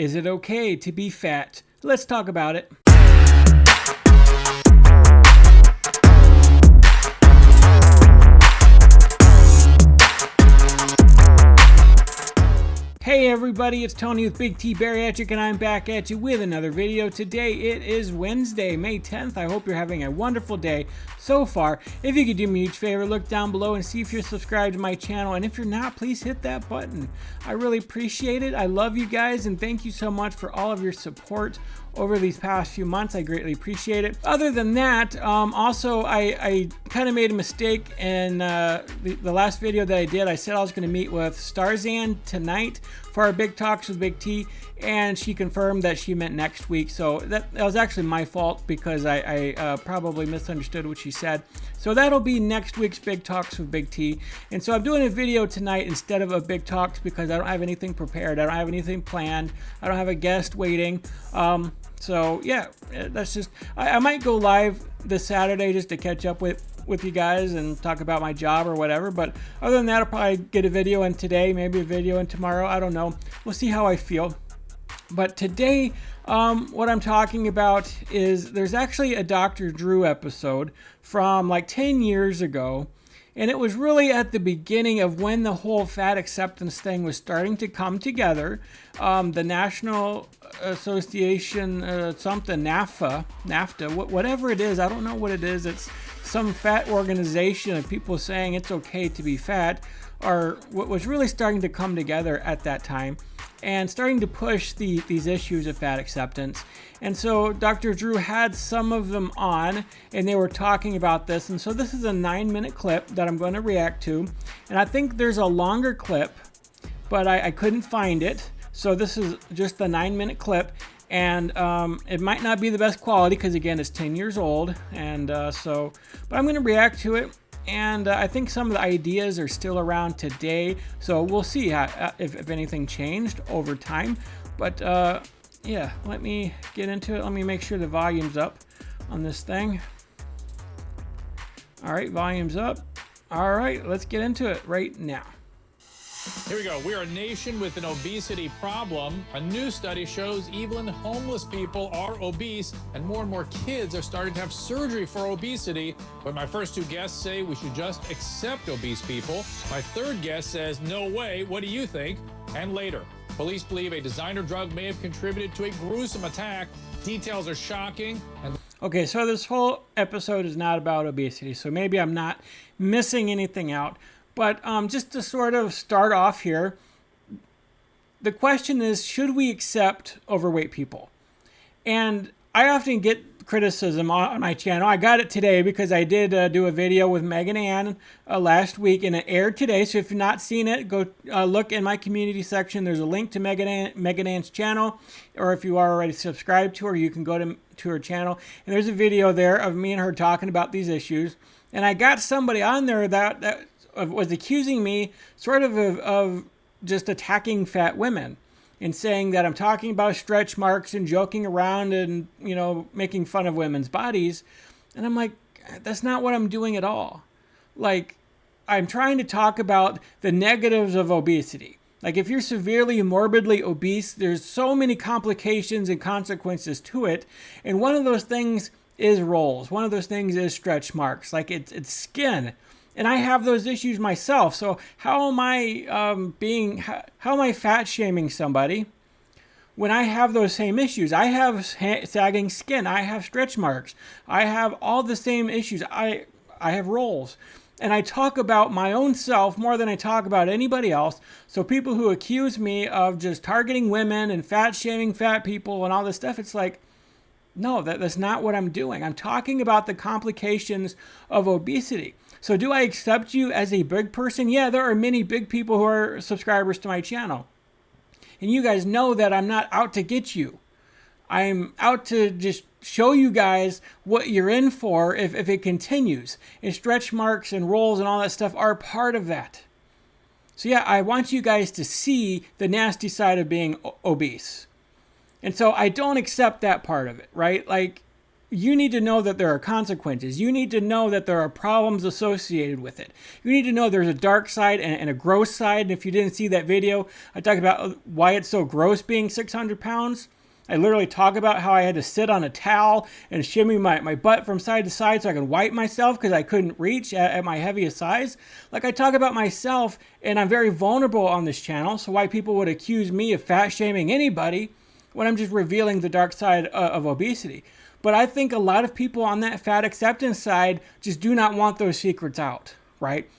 Is it okay to be fat? Let's talk about it. Hey everybody, it's Tony with Big T Bariatric, and I'm back at you with another video. Today it is Wednesday, May 10th. I hope you're having a wonderful day so far. If you could do me a huge favor, look down below and see if you're subscribed to my channel. And if you're not, please hit that button. I really appreciate it. I love you guys, and thank you so much for all of your support over these past few months. I greatly appreciate it. Other than that, also I kind of made a mistake in the last video that I did. I said I was going to meet with Starzan tonight for our Big Talks with Big T, and she confirmed that she meant next week. So that was actually my fault because I probably misunderstood what she said. So that'll be next week's Big Talks with Big T. And so I'm doing a video tonight instead of a Big Talks because I don't have anything prepared. I don't have anything planned. I don't have a guest waiting. So yeah, that's just, I might go live this Saturday just to catch up with you guys and talk about my job or whatever. But other than that, I'll probably get a video in today, maybe a video in tomorrow. I don't know. We'll see how I feel. But today, what I'm talking about is there's actually a Dr. Drew episode from like 10 years ago. And it was really at the beginning of when the whole fat acceptance thing was starting to come together. The National Association, something, NAAFA, whatever it is, I don't know what it is. It's some fat organization of people saying it's okay to be fat, or what was really starting to come together at that time and starting to push these issues of fat acceptance. And so Dr. Drew had some of them on, and they were talking about this. And so this is a 9-minute clip that I'm going to react to. And I think there's a longer clip, but I couldn't find it. So this is just the 9-minute clip. And it might not be the best quality because, again, it's 10 years old. And but I'm going to react to it. And I think some of the ideas are still around today. So we'll see if anything changed over time. But yeah, let me get into it. Let me make sure the volume's up on this thing. All right, volume's up. All right, let's get into it right now. Here we go. We're a nation with an obesity problem. A new study shows even homeless people are obese, and more kids are starting to have surgery for obesity. But my first two guests say we should just accept obese people. My third guest says, no way. What do you think? And later, police believe a designer drug may have contributed to a gruesome attack. Details are shocking. Okay, so this whole episode is not about obesity, so maybe I'm not missing anything out. But just to sort of start off here, the question is, should we accept overweight people? And I often get criticism on my channel. I got it today because I did do a video with Megan Ann last week, and it aired today. So if you've not seen it, go look in my community section. There's a link to Megan Ann's channel, or if you are already subscribed to her, you can go to her channel. And there's a video there of me and her talking about these issues. And I got somebody on there that was accusing me sort of just attacking fat women and saying that I'm talking about stretch marks and joking around and, you know, making fun of women's bodies. And I'm like, that's not what I'm doing at all. Like, I'm trying to talk about the negatives of obesity. Like, if you're severely morbidly obese, there's so many complications and consequences to it. And one of those things is rolls. One of those things is stretch marks. Like, it's skin. And I have those issues myself. So how am I how am I fat shaming somebody when I have those same issues? I have sagging skin. I have stretch marks. I have all the same issues. I have rolls. And I talk about my own self more than I talk about anybody else. So people who accuse me of just targeting women and fat shaming fat people and all this stuff, it's like, no, that's not what I'm doing. I'm talking about the complications of obesity. So do I accept you as a big person? Yeah, there are many big people who are subscribers to my channel. And you guys know that I'm not out to get you. I'm out to just show you guys what you're in for if it continues. And stretch marks and rolls and all that stuff are part of that. So yeah, I want you guys to see the nasty side of being obese. And so I don't accept that part of it, right? Like, you need to know that there are consequences. You need to know that there are problems associated with it. You need to know there's a dark side and a gross side. And if you didn't see that video, I talked about why it's so gross being 600 pounds. I literally talk about how I had to sit on a towel and shimmy my butt from side to side so I could wipe myself because I couldn't reach at my heaviest size. Like, I talk about myself, and I'm very vulnerable on this channel, so why people would accuse me of fat shaming anybody when I'm just revealing the dark side of obesity. But I think a lot of people on that fat acceptance side just do not want those secrets out, right?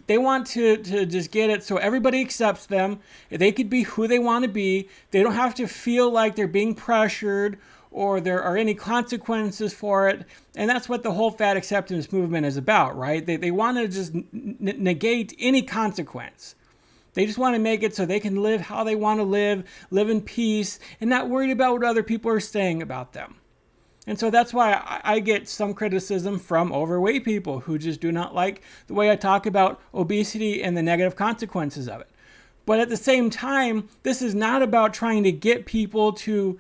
They want to just get it so everybody accepts them. They could be who they want to be. They don't have to feel like they're being pressured or there are any consequences for it. And that's what the whole fat acceptance movement is about, right? They want to just negate any consequence. They just want to make it so they can live how they want to live in peace, and not worried about what other people are saying about them. And so that's why I get some criticism from overweight people who just do not like the way I talk about obesity and the negative consequences of it. But at the same time, this is not about trying to get people to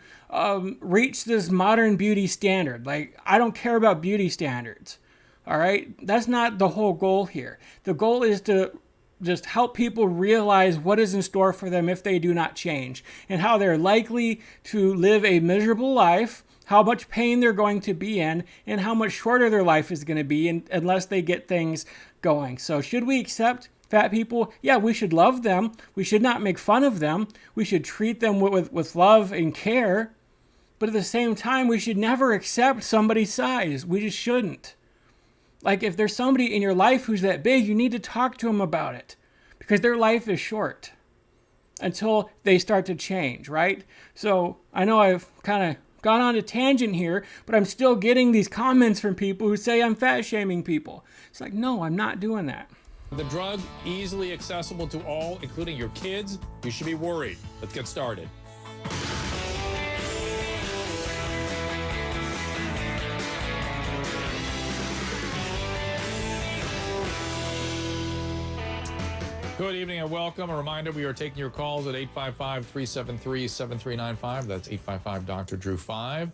reach this modern beauty standard. Like, I don't care about beauty standards, all right? That's not the whole goal here. The goal is to just help people realize what is in store for them if they do not change, and how they're likely to live a miserable life, how much pain they're going to be in, and how much shorter their life is going to be unless they get things going. So should we accept fat people? Yeah, we should love them. We should not make fun of them. We should treat them with love and care. But at the same time, we should never accept somebody's size. We just shouldn't. Like, if there's somebody in your life who's that big, you need to talk to them about it, because their life is short until they start to change, right? So I know I've kind of gone on a tangent here, but I'm still getting these comments from people who say I'm fat shaming people. It's like, no, I'm not doing that. The drug easily accessible to all, including your kids. You should be worried. Let's get started. Good evening and welcome. A reminder, we are taking your calls at 855-373-7395. That's 855-Dr. Drew 5.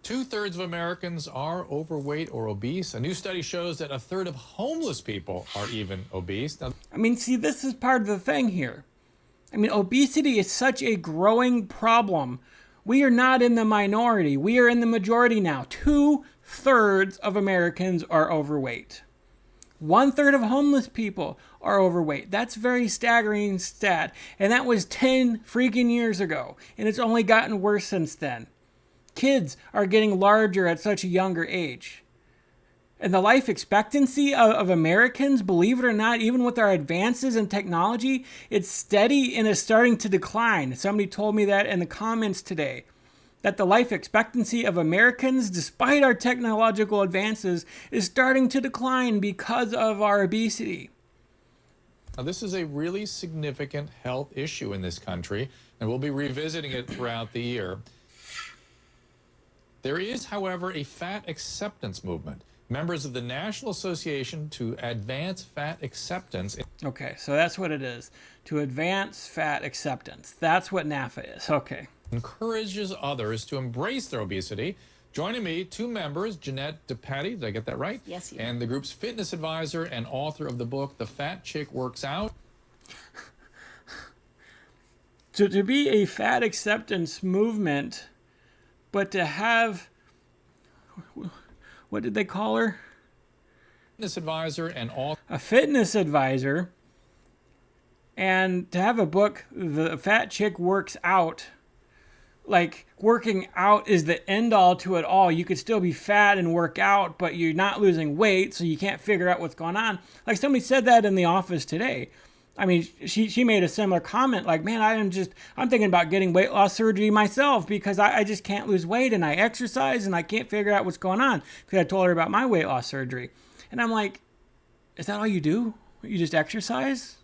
2/3 of Americans are overweight or obese. A new study shows that 1/3 of homeless people are even obese. Now, I mean, see, this is part of the thing here. I mean, obesity is such a growing problem. We are not in the minority. We are in the majority now. 2/3 of Americans are overweight. 1/3 of homeless people are overweight. That's a very staggering stat. And that was 10 freaking years ago. And it's only gotten worse since then. Kids are getting larger at such a younger age. And the life expectancy of Americans, believe it or not, even with our advances in technology, it's steady and is starting to decline. Somebody told me that in the comments today, that the life expectancy of Americans, despite our technological advances, is starting to decline because of our obesity. Now, this is a really significant health issue in this country, and we'll be revisiting it throughout the year. There is, however, a fat acceptance movement. Members of the National Association to Advance Fat Acceptance. Okay, so that's what it is. To advance fat acceptance. That's what NAAFA is. Okay. Encourages others to embrace their obesity. Joining me, two members, Jeanette DePatty, did I get that right? Yes, you And the group's fitness advisor and author of the book, The Fat Chick Works Out. To be a fat acceptance movement, but to have, what did they call her? Fitness advisor and author. A fitness advisor. And to have a book, The Fat Chick Works Out. Like, working out is the end all to it all. You could still be fat and work out, but you're not losing weight, so you can't figure out what's going on. Like, somebody said that in the office today. I mean, she made a similar comment, like, man, I'm thinking about getting weight loss surgery myself because I just can't lose weight, and I exercise and I can't figure out what's going on, because I told her about my weight loss surgery. And I'm like, is that all you do? You just exercise?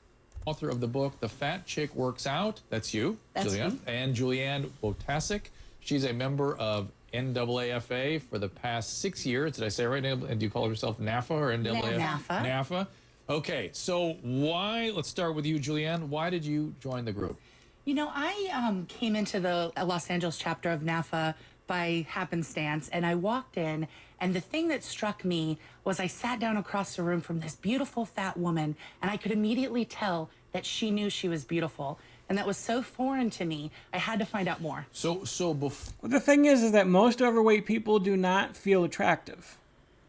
Author of the book, The Fat Chick Works Out. That's you, That's Julianne. me. And Julianne Wojtasek. She's a member of NAAFA for the past 6 years. Did I say it right? And do you call yourself NAAFA or NAAFA? NAAFA. NAAFA. Okay, so let's start with you, Julianne. Why did you join the group? You know, I came into the Los Angeles chapter of NAAFA by happenstance, and I walked in, and the thing that struck me was I sat down across the room from this beautiful fat woman, and I could immediately tell that she knew she was beautiful. And that was so foreign to me, I had to find out more. So Well, the thing is that most overweight people do not feel attractive,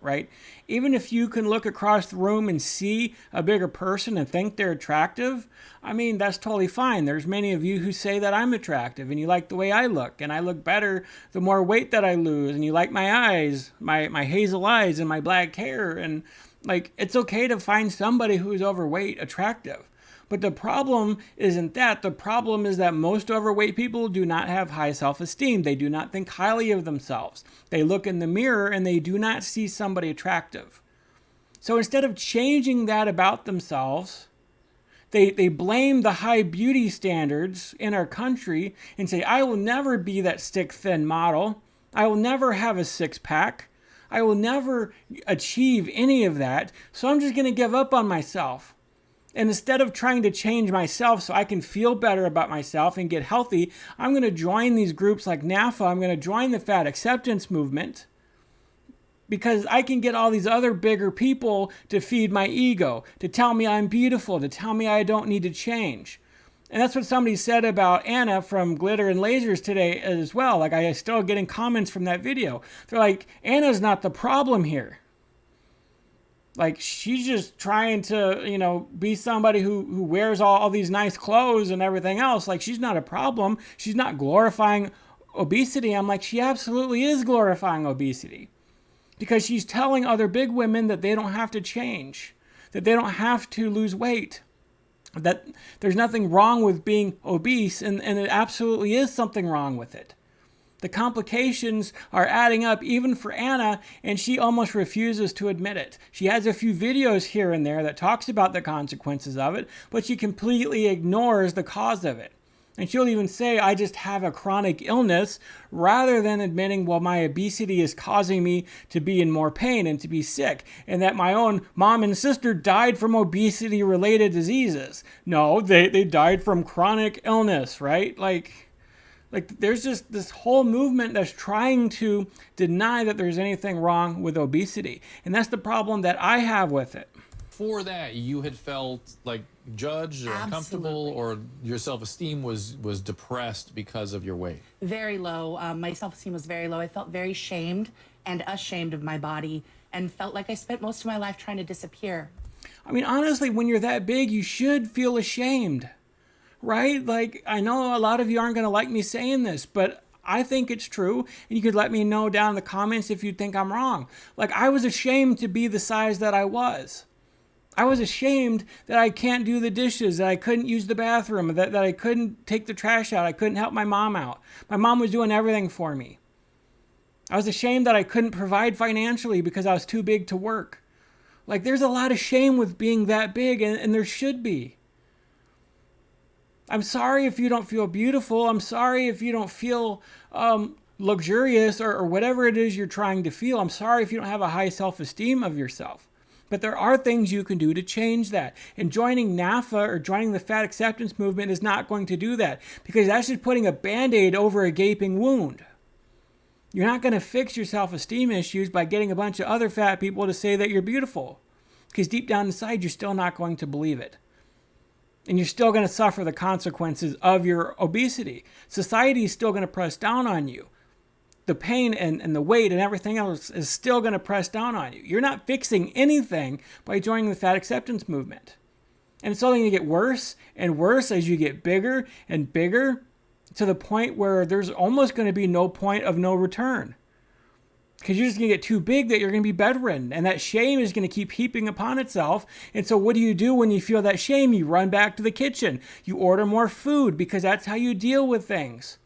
right? Even if you can look across the room and see a bigger person and think they're attractive, I mean, that's totally fine. There's many of you who say that I'm attractive and you like the way I look, and I look better the more weight that I lose, and you like my eyes, my hazel eyes and my black hair, and like, it's okay to find somebody who's overweight attractive. But the problem isn't that. The problem is that most overweight people do not have high self-esteem. They do not think highly of themselves. They look in the mirror and they do not see somebody attractive. So instead of changing that about themselves, they blame the high beauty standards in our country and say, I will never be that stick thin model. I will never have a six-pack. I will never achieve any of that. So I'm just going to give up on myself. And instead of trying to change myself so I can feel better about myself and get healthy, I'm going to join these groups like NAAFA. I'm going to join the fat acceptance movement because I can get all these other bigger people to feed my ego, to tell me I'm beautiful, to tell me I don't need to change. And that's what somebody said about Anna from Glitter and Lasers today as well. Like, I still getting comments from that video. They're like, Anna's not the problem here. Like, she's just trying to, be somebody who wears all these nice clothes and everything else. Like, she's not a problem. She's not glorifying obesity. I'm like, she absolutely is glorifying obesity. Because she's telling other big women that they don't have to change, that they don't have to lose weight, that there's nothing wrong with being obese, and it absolutely is something wrong with it. The complications are adding up even for Anna, and she almost refuses to admit it. She has a few videos here and there that talks about the consequences of it, but she completely ignores the cause of it. And she'll even say, I just have a chronic illness, rather than admitting, well, my obesity is causing me to be in more pain and to be sick, and that my own mom and sister died from obesity-related diseases. No, they died from chronic illness, right? Like, there's just this whole movement that's trying to deny that there's anything wrong with obesity. And that's the problem that I have with it. For that, you had felt like judged or uncomfortable, or your self-esteem was depressed because of your weight? Very low. My self-esteem was very low. I felt very shamed and ashamed of my body, and felt like I spent most of my life trying to disappear. I mean, honestly, when you're that big, you should feel ashamed. Right? Like, I know a lot of you aren't going to like me saying this, but I think it's true. And you could let me know down in the comments if you think I'm wrong. Like, I was ashamed to be the size that I was. I was ashamed that I can't do the dishes, that I couldn't use the bathroom, that I couldn't take the trash out, I couldn't help my mom out. My mom was doing everything for me. I was ashamed that I couldn't provide financially because I was too big to work. Like, there's a lot of shame with being that big, and there should be. I'm sorry if you don't feel beautiful. I'm sorry if you don't feel luxurious or whatever it is you're trying to feel. I'm sorry if you don't have a high self-esteem of yourself. But there are things you can do to change that. And joining NAAFA or joining the fat acceptance movement is not going to do that, because that's just putting a Band-Aid over a gaping wound. You're not going to fix your self-esteem issues by getting a bunch of other fat people to say that you're beautiful, because deep down inside, you're still not going to believe it. And you're still going to suffer the consequences of your obesity. Society is still going to press down on you. The pain and the weight and everything else is still going to press down on you. You're not fixing anything by joining the fat acceptance movement. And it's only going to get worse and worse as you get bigger and bigger, to the point where there's almost going to be no point of no return. Because you're just going to get too big that you're going to be bedridden. And that shame is going to keep heaping upon itself. And so what do when you feel that shame? You run back to the kitchen. You order more food, because that's how you deal with things.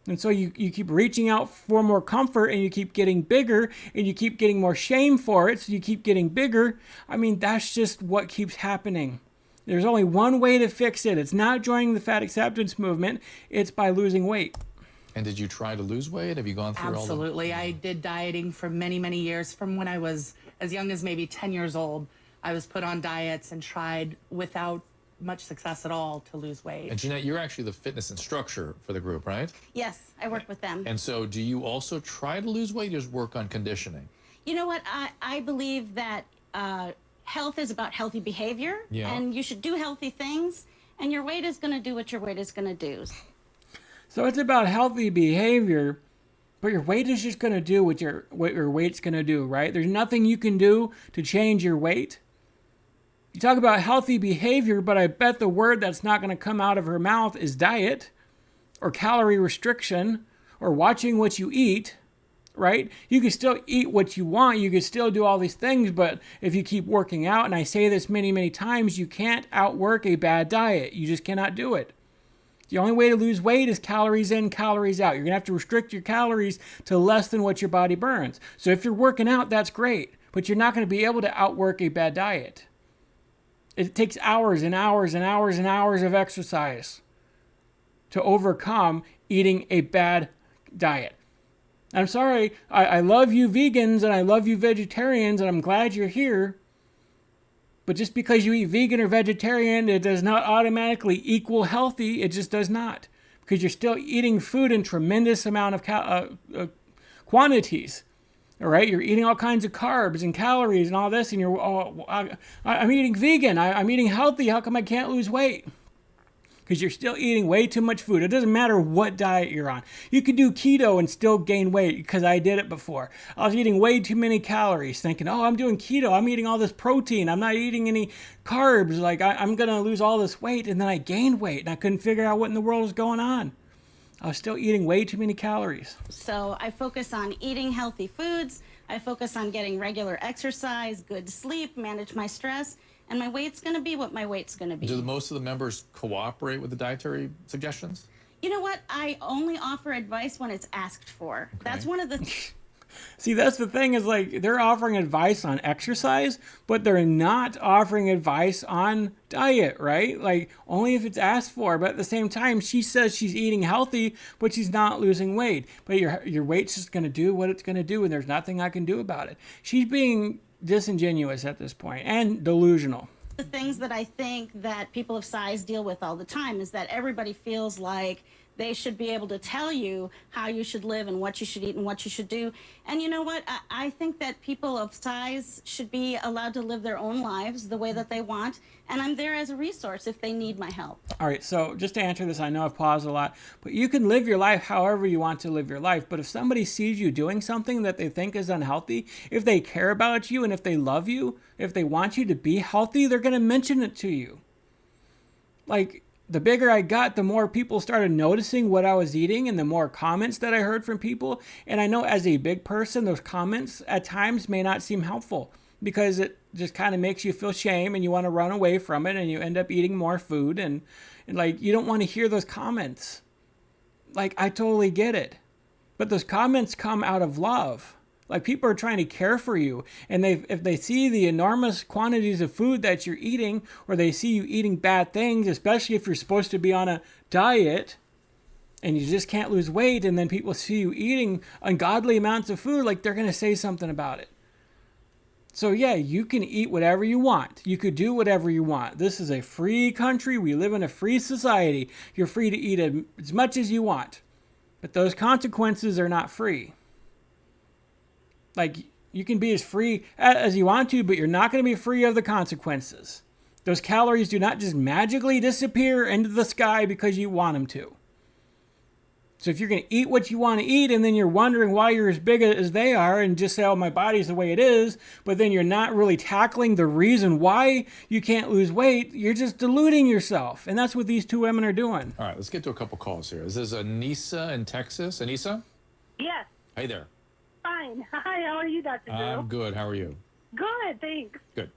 And so you keep reaching out for more comfort, and you keep getting bigger, and you keep getting more shame for it. So you keep getting bigger. I mean, that's just what keeps happening. There's only one way to fix it. It's not joining the fat acceptance movement. It's by losing weight. And did you try to lose weight? Have you gone through Absolutely. all the... I did dieting for many, many years. From when I was as young as maybe 10 years old, I was put on diets and tried without much success at all to lose weight. And Jeanette, you're actually the fitness instructor for the group, right? Yes, I work with them. And so do you also try to lose weight or just work on conditioning? You know what? I believe that health is about healthy behavior, and you should do healthy things, and your weight is going to do what your weight is going to do. So it's about healthy behavior, but your weight is just going to do what your weight's going to do, right? There's nothing you can do to change your weight. You talk about healthy behavior, but I bet the word that's not going to come out of her mouth is diet or calorie restriction or watching what you eat, right? You can still eat what you want. You can still do all these things, but if you keep working out, and I say this many, many times, you can't outwork a bad diet. You just cannot do it. The only way to lose weight is calories in, calories out. You're going to have to restrict your calories to less than what your body burns. So if you're working out, that's great, but you're not going to be able to outwork a bad diet. It takes hours and hours and hours and hours of exercise to overcome eating a bad diet. I'm sorry, I love you vegans and I love you vegetarians and I'm glad you're here. But just because you eat vegan or vegetarian, it does not automatically equal healthy. It just does not. Because you're still eating food in tremendous amount of quantities. All right, you're eating all kinds of carbs and calories and all this, and you're, I'm eating vegan, I'm eating healthy, how come I can't lose weight? Because you're still eating way too much food. It doesn't matter what diet you're on. You can do keto and still gain weight, because I did it before. I was eating way too many calories, thinking, oh, I'm doing keto, I'm eating all this protein, I'm not eating any carbs, like I'm gonna lose all this weight, and then I gained weight, and I couldn't figure out what in the world was going on. I was still eating way too many calories. So I focus on eating healthy foods. I focus on getting regular exercise, good sleep, manage my stress, and my weight's going to be what my weight's going to be. Do most of the members cooperate with the dietary suggestions? You know what? I only offer advice when it's asked for. Okay. That's one of the... See, that's the thing is like they're offering advice on exercise, but they're not offering advice on diet, right? Like only if it's asked for. But at the same time, she says she's eating healthy, but she's not losing weight. But your weight's just going to do what it's going to do, and there's nothing I can do about it. She's being disingenuous at this point and delusional. The things that I think that people of size deal with all the time is that everybody feels like they should be able to tell you how you should live and what you should eat and what you should do. And you know what? I think that people of size should be allowed to live their own lives the way that they want. And I'm there as a resource if they need my help. All right, so just to answer this, I know I've paused a lot, but you can live your life however you want to live your life. But if somebody sees you doing something that they think is unhealthy, if they care about you and if they love you, if they want you to be healthy, they're going to mention it to you. Like, the bigger I got, the more people started noticing what I was eating and the more comments that I heard from people. And I know as a big person, those comments at times may not seem helpful because it just kind of makes you feel shame and you want to run away from it and you end up eating more food and like you don't want to hear those comments. Like I totally get it. But those comments come out of love. Like people are trying to care for you, and if they see the enormous quantities of food that you're eating, or they see you eating bad things, especially if you're supposed to be on a diet, and you just can't lose weight, and then people see you eating ungodly amounts of food, like they're going to say something about it. So yeah, you can eat whatever you want. You could do whatever you want. This is a free country. We live in a free society. You're free to eat as much as you want, but those consequences are not free. Like, you can be as free as you want to, but you're not going to be free of the consequences. Those calories do not just magically disappear into the sky because you want them to. So if you're going to eat what you want to eat and then you're wondering why you're as big as they are and just say, oh, my body's the way it is, but then you're not really tackling the reason why you can't lose weight, you're just deluding yourself. And that's what these two women are doing. All right, let's get to a couple calls here. Is this Anissa in Texas? Anissa? Yes. Hey there. Fine. Hi, how are you, Dr. Drew? I'm good. How are you? Good, thanks. Good.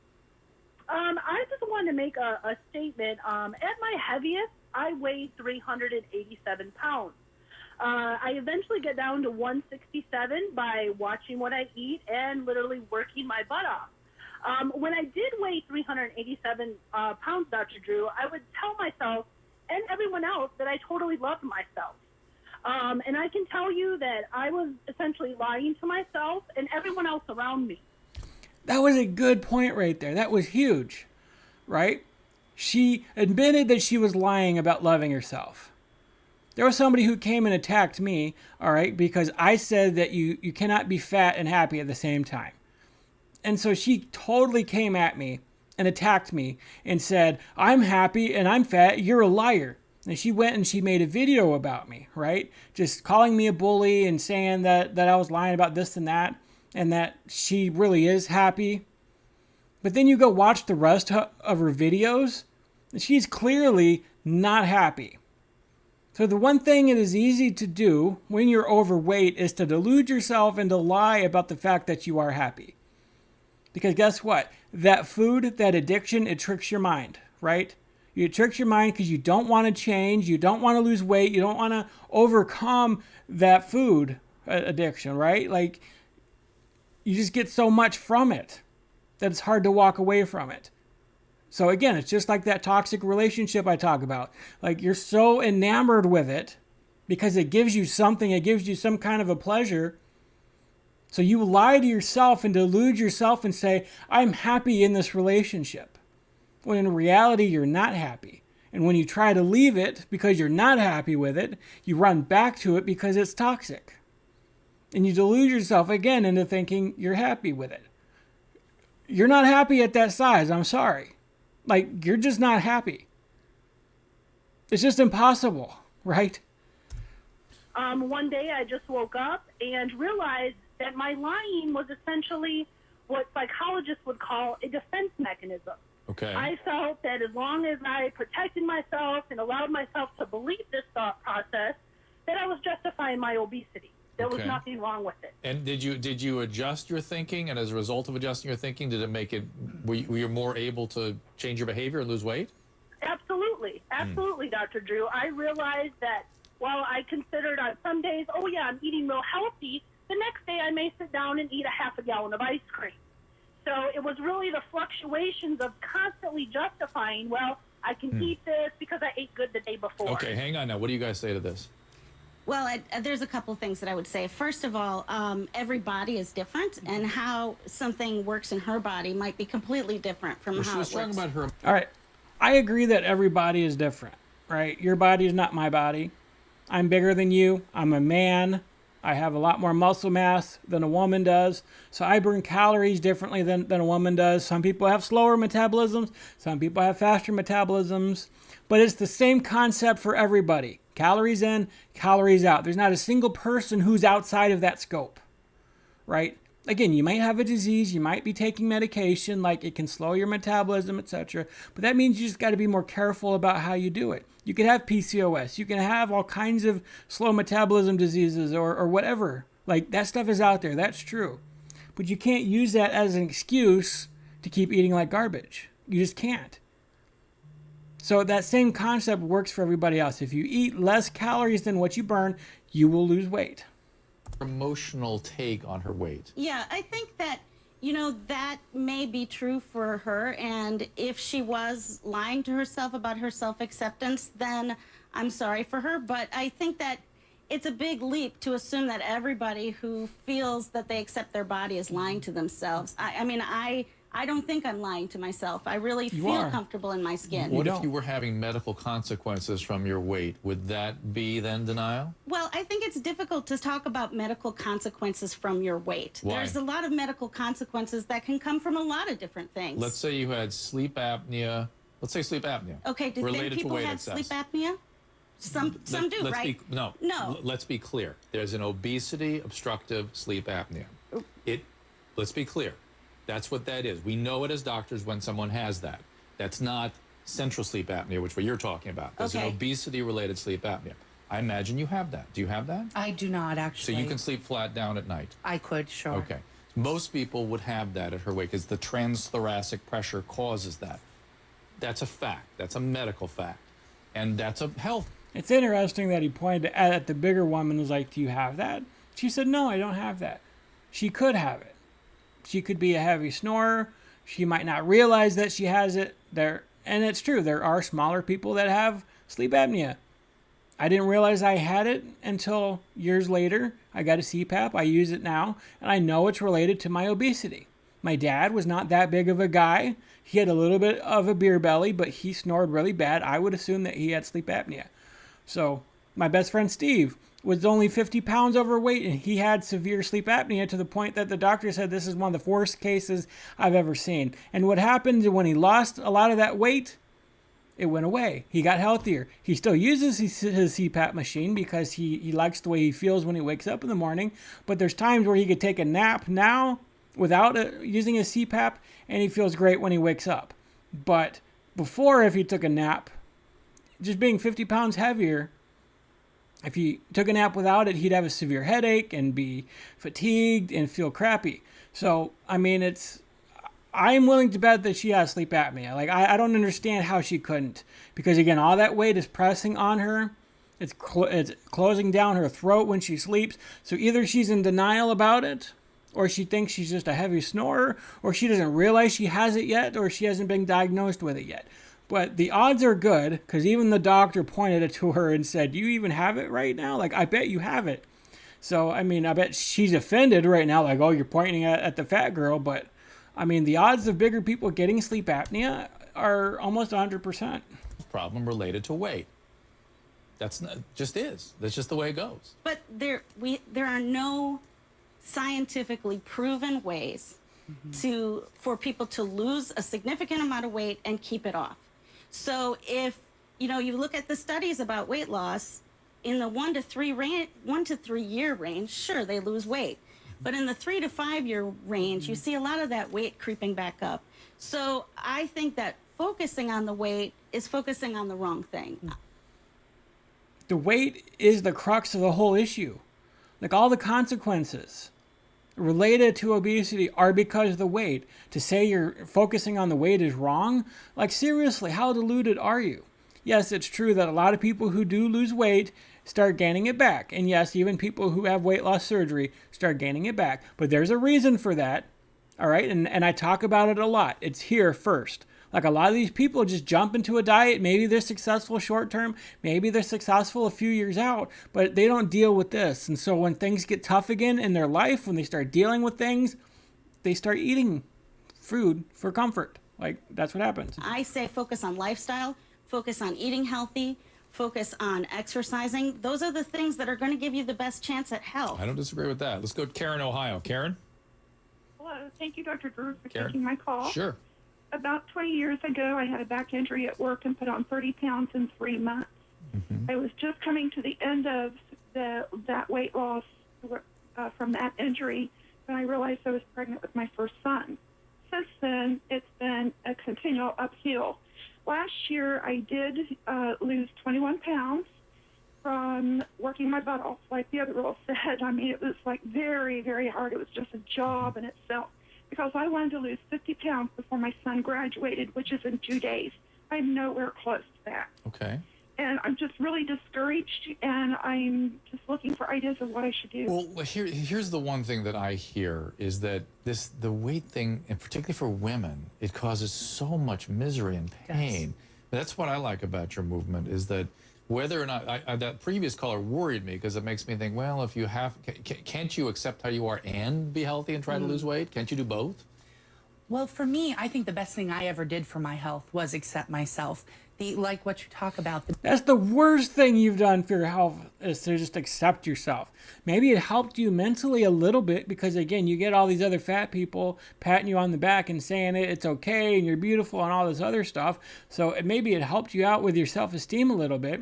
I just wanted to make a statement. At my heaviest, I weighed 387 pounds. I eventually get down to 167 by watching what I eat and literally working my butt off. When I did weigh 387 pounds, Dr. Drew, I would tell myself and everyone else that I totally loved myself. And I can tell you that I was essentially lying to myself and everyone else around me. That was a good point right there. That was huge, right? She admitted that she was lying about loving herself. There was somebody who came and attacked me, all right, because I said that you cannot be fat and happy at the same time. And so she totally came at me and attacked me and said, I'm happy and I'm fat, you're a liar. And she went and she made a video about me, right? Just calling me a bully and saying that I was lying about this and that she really is happy. But then you go watch the rest of her videos, and she's clearly not happy. So the one thing it is easy to do when you're overweight is to delude yourself and to lie about the fact that you are happy. Because guess what? That food, that addiction, it tricks your mind, right? It tricks your mind because you don't want to change, you don't want to lose weight, you don't want to overcome that food addiction, right? Like, you just get so much from it that it's hard to walk away from it. So again, it's just like that toxic relationship I talk about. Like, you're so enamored with it because it gives you something, it gives you some kind of a pleasure. So you lie to yourself and delude yourself and say, I'm happy in this relationship. When in reality, you're not happy. And when you try to leave it because you're not happy with it, you run back to it because it's toxic. And you delude yourself again into thinking you're happy with it. You're not happy at that size, I'm sorry. Like, you're just not happy. It's just impossible, right? One day I just woke up and realized that my lying was essentially what psychologists would call a defense mechanism. Okay. I felt that as long as I protected myself and allowed myself to believe this thought process, that I was justifying my obesity. There was nothing wrong with it. And did you adjust your thinking? And as a result of adjusting your thinking, did it make it, were you more able to change your behavior and lose weight? Absolutely. Absolutely, Dr. Drew. I realized that while I considered on some days, oh yeah, I'm eating real healthy, the next day I may sit down and eat a half a gallon of ice cream. So it was really the fluctuations of constantly justifying, well, I can eat this because I ate good the day before. Okay, hang on now. What do you guys say to this? Well, there's a couple things that I would say. First of all, every body is different, and how something works in her body might be completely different from She how was it talking works. about her. All right. I agree that every body is different, right? Your body is not my body. I'm bigger than you. I'm a man. I have a lot more muscle mass than a woman does. So I burn calories differently than a woman does. Some people have slower metabolisms. Some people have faster metabolisms. But it's the same concept for everybody. Calories in, calories out. There's not a single person who's outside of that scope, right? Again, you might have a disease, you might be taking medication, like it can slow your metabolism, etc. But that means you just got to be more careful about how you do it. You can have PCOS, you can have all kinds of slow metabolism diseases or whatever. Like, that stuff is out there, that's true. But you can't use that as an excuse to keep eating like garbage. You just can't. So that same concept works for everybody else. If you eat less calories than what you burn, you will lose weight. Emotional take on her weight. Yeah, I think that, that may be true for her. And if she was lying to herself about her self-acceptance, then I'm sorry for her. But I think that it's a big leap to assume that everybody who feels that they accept their body is lying to themselves. I don't think I'm lying to myself. I really feel comfortable in my skin. What if you were having medical consequences from your weight? Would that be then denial? Well, I think it's difficult to talk about medical consequences from your weight. Why? There's a lot of medical consequences that can come from a lot of different things. Let's say you had sleep apnea. Let's say sleep apnea. Okay, do thin people have sleep apnea? Some do, right? No. Let's be clear. There's an obesity obstructive sleep apnea. Let's be clear. That's what that is. We know it as doctors when someone has that. That's not central sleep apnea, which what you're talking about. There's an obesity-related sleep apnea. I imagine you have that. Do you have that? I do not, actually. So you can sleep flat down at night? I could, sure. Okay. Most people would have that at her weight because the transthoracic pressure causes that. That's a fact. That's a medical fact. And that's a health. It's interesting that he pointed at the bigger woman and was like, do you have that? She said, no, I don't have that. She could have it. She could be a heavy snorer. She might not realize that she has it. And it's true. There are smaller people that have sleep apnea. I didn't realize I had it until years later. I got a CPAP. I use it now. And I know it's related to my obesity. My dad was not that big of a guy. He had a little bit of a beer belly, but he snored really bad. I would assume that he had sleep apnea. So my best friend Steve was only 50 pounds overweight, and he had severe sleep apnea to the point that the doctor said this is one of the worst cases I've ever seen. And what happened when he lost a lot of that weight, it went away. He got healthier. He still uses his CPAP machine because he likes the way he feels when he wakes up in the morning. But there's times where he could take a nap now without using his CPAP, and he feels great when he wakes up. But before, if he took a nap, just being 50 pounds heavier, if he took a nap without it, he'd have a severe headache and be fatigued and feel crappy. So, I mean, I'm willing to bet that she has sleep apnea. Like, I don't understand how she couldn't. Because, again, all that weight is pressing on her. It's closing down her throat when she sleeps. So either she's in denial about it, or she thinks she's just a heavy snorer, or she doesn't realize she has it yet, or she hasn't been diagnosed with it yet. But the odds are good, because even the doctor pointed it to her and said, "Do you even have it right now? Like, I bet you have it." So, I mean, I bet she's offended right now, like, oh, you're pointing at the fat girl. But, I mean, the odds of bigger people getting sleep apnea are almost 100%. Problem related to weight. That's not, just is. That's just the way it goes. But there are no scientifically proven ways for people to lose a significant amount of weight and keep it off. So if you look at the studies about weight loss, in the 1 to 3 year range, sure, they lose weight. But in the 3 to 5 year range, you see a lot of that weight creeping back up. So I think that focusing on the weight is focusing on the wrong thing. The weight is the crux of the whole issue. Like, all the consequences related to obesity are because of the weight. To say you're focusing on the weight is wrong? Like, seriously, how deluded are you? Yes, it's true that a lot of people who do lose weight start gaining it back. And yes, even people who have weight loss surgery start gaining it back. But there's a reason for that, all right? And I talk about it a lot. It's here first. Like, a lot of these people just jump into a diet. Maybe they're successful short term. Maybe they're successful a few years out, but they don't deal with this. And so when things get tough again in their life, when they start dealing with things, they start eating food for comfort. Like, that's what happens. I say focus on lifestyle, focus on eating healthy, focus on exercising. Those are the things that are going to give you the best chance at health. I don't disagree with that. Let's go to Karen, Ohio. Karen? Hello. Thank you, Dr. Drew, for Karen? taking my call. Sure. About 20 years ago, I had a back injury at work and put on 30 pounds in 3 months. I was just coming to the end of that weight loss from that injury when I realized I was pregnant with my first son. Since then, it's been a continual uphill. Last year, I did lose 21 pounds from working my butt off, like the other girl said. I mean, it was like very, very hard. It was just a job in itself, because I wanted to lose 50 pounds before my son graduated, which is in 2 days. I'm nowhere close to that. Okay. And I'm just really discouraged, and I'm just looking for ideas of what I should do. Well, here's the one thing that I hear is that the weight thing, and particularly for women, it causes so much misery and pain. That's what I like about your movement, is that whether or not, that previous caller worried me, because it makes me think, well, if you have, can't you accept how you are and be healthy and try to lose weight? Can't you do both? Well, for me, I think the best thing I ever did for my health was accept myself. Like what you talk about. That's the worst thing you've done for your health, is to just accept yourself. Maybe it helped you mentally a little bit, because, again, you get all these other fat people patting you on the back and saying it's okay and you're beautiful and all this other stuff. So maybe it helped you out with your self-esteem a little bit.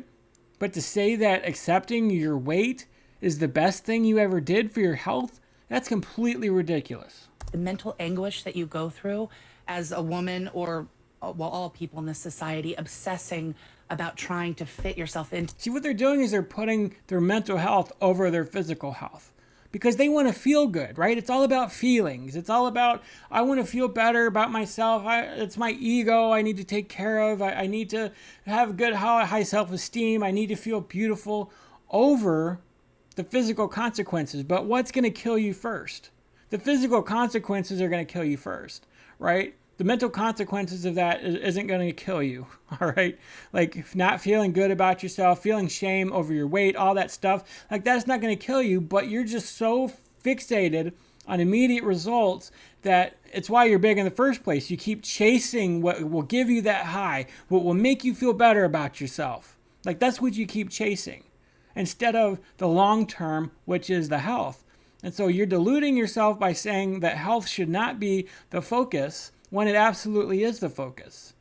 But to say that accepting your weight is the best thing you ever did for your health, that's completely ridiculous. The mental anguish that you go through as a woman, or all people in this society, obsessing about trying to fit yourself into. See, what they're doing is they're putting their mental health over their physical health, because they want to feel good, right? It's all about feelings. It's all about, I want to feel better about myself. It's my ego I need to take care of. I need to have good, high self-esteem. I need to feel beautiful, over the physical consequences. But what's going to kill you first? The physical consequences are going to kill you first, right? The mental consequences of that isn't going to kill you, all right? Like, not feeling good about yourself, feeling shame over your weight, all that stuff, like, that's not going to kill you, but you're just so fixated on immediate results, that it's why you're big in the first place. You keep chasing what will give you that high, what will make you feel better about yourself. Like, that's what you keep chasing instead of the long term, which is the health. And so you're deluding yourself by saying that health should not be the focus when it absolutely is the focus.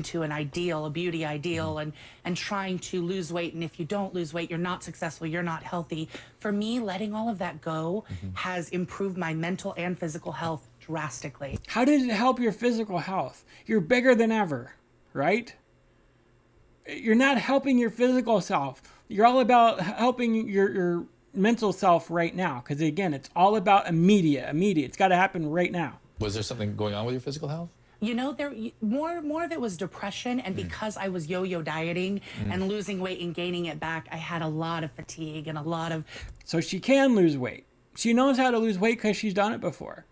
To an ideal, a beauty ideal, and trying to lose weight, and if you don't lose weight, you're not successful, you're not healthy. For me, letting all of that go has improved my mental and physical health drastically. How did it help your physical health? You're bigger than ever, right? You're not helping your physical self. You're all about helping your mental self right now, because again, it's all about immediate. It's got to happen right now. Was there something going on with your physical health? You know, there more of it was depression, and because I was yo-yo dieting and losing weight and gaining it back, I had a lot of fatigue and a lot of... So she can lose weight. She knows how to lose weight because she's done it before.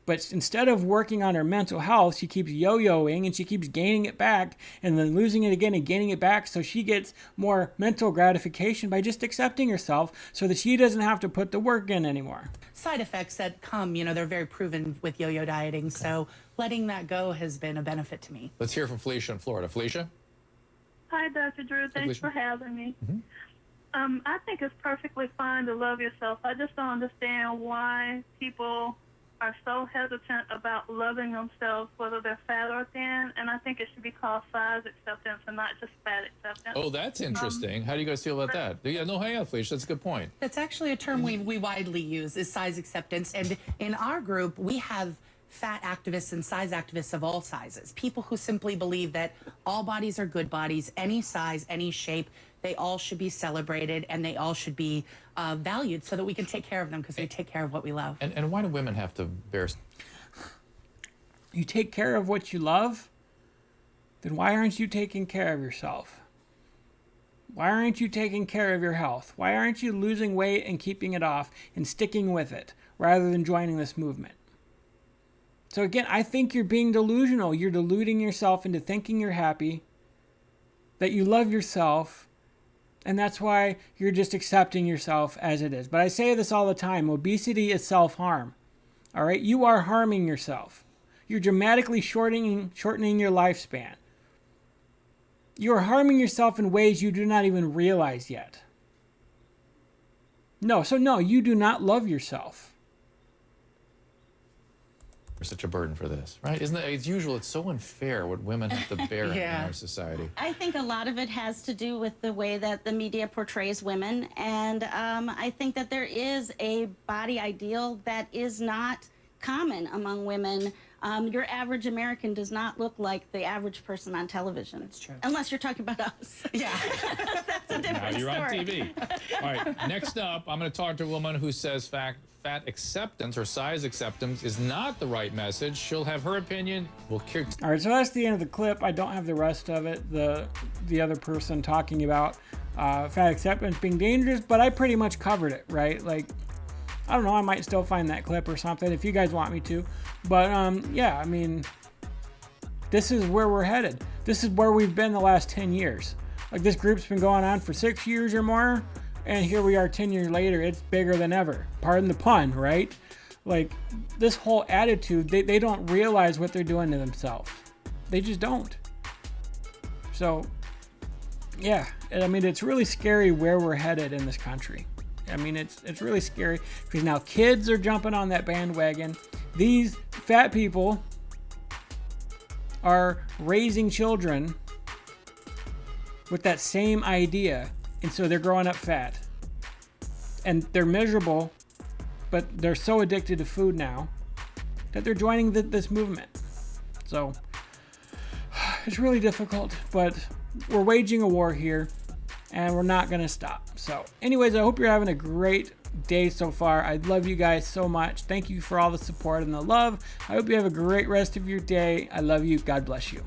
But instead of working on her mental health, she keeps yo-yoing and she keeps gaining it back and then losing it again and gaining it back. So she gets more mental gratification by just accepting herself so that she doesn't have to put the work in anymore. Side effects that come, you know, they're very proven with yo-yo dieting. Okay. So letting that go has been a benefit to me. Let's hear from Felicia in Florida. Felicia? Hi, Dr. Drew. Thanks for having me. I think it's perfectly fine to love yourself. I just don't understand why people are so hesitant about loving themselves, whether they're fat or thin, and I think it should be called size acceptance and not just fat acceptance. Oh, that's interesting. How do you guys feel about that? Yeah, no, hang on, Felicia. That's a good point. That's actually a term we widely use, is size acceptance. And in our group, we have fat activists and size activists of all sizes. People who simply believe that all bodies are good bodies, any size, any shape. They all should be celebrated, and they all should be valued so that we can take care of them, because we take care of what we love. And why do women have to bear... You take care of what you love? Then why aren't you taking care of yourself? Why aren't you taking care of your health? Why aren't you losing weight and keeping it off and sticking with it rather than joining this movement? So again, I think you're being delusional. You're deluding yourself into thinking you're happy, that you love yourself, and that's why you're just accepting yourself as it is. But I say this all the time. Obesity is self-harm. All right? You are harming yourself. You're dramatically shortening your lifespan. You are harming yourself in ways you do not even realize yet. No, you do not love yourself. We're such a burden for this, right? Isn't it? As usual, it's so unfair what women have to bear in our society. I think a lot of it has to do with the way that the media portrays women, and I think that there is a body ideal that is not common among women. Your average American does not look like the average person on television. That's true. Unless you're talking about us. Yeah. That's a different Now you're story. on TV. All right, next up, I'm going to talk to a woman who says fat acceptance or size acceptance is not the right message. She'll have her opinion. All right, so that's the end of the clip. I don't have the rest of it. The other person talking about fat acceptance being dangerous, but I pretty much covered it, right? Like, I don't know, I might still find that clip or something if you guys want me to. But yeah, I mean, this is where we're headed. This is where we've been the last 10 years. Like, this group's been going on for 6 years or more, and here we are 10 years later. It's bigger than ever. Pardon the pun, right? Like, this whole attitude, they don't realize what they're doing to themselves. They just don't. So, yeah, I mean, it's really scary where we're headed in this country. I mean, it's really scary because now kids are jumping on that bandwagon. These fat people are raising children with that same idea, and so they're growing up fat. And they're miserable, but they're so addicted to food now that they're joining this movement. So it's really difficult, but we're waging a war here, and we're not going to stop. So anyways, I hope you're having a great day so far. I love you guys so much. Thank you for all the support and the love. I hope you have a great rest of your day. I love you. God bless you.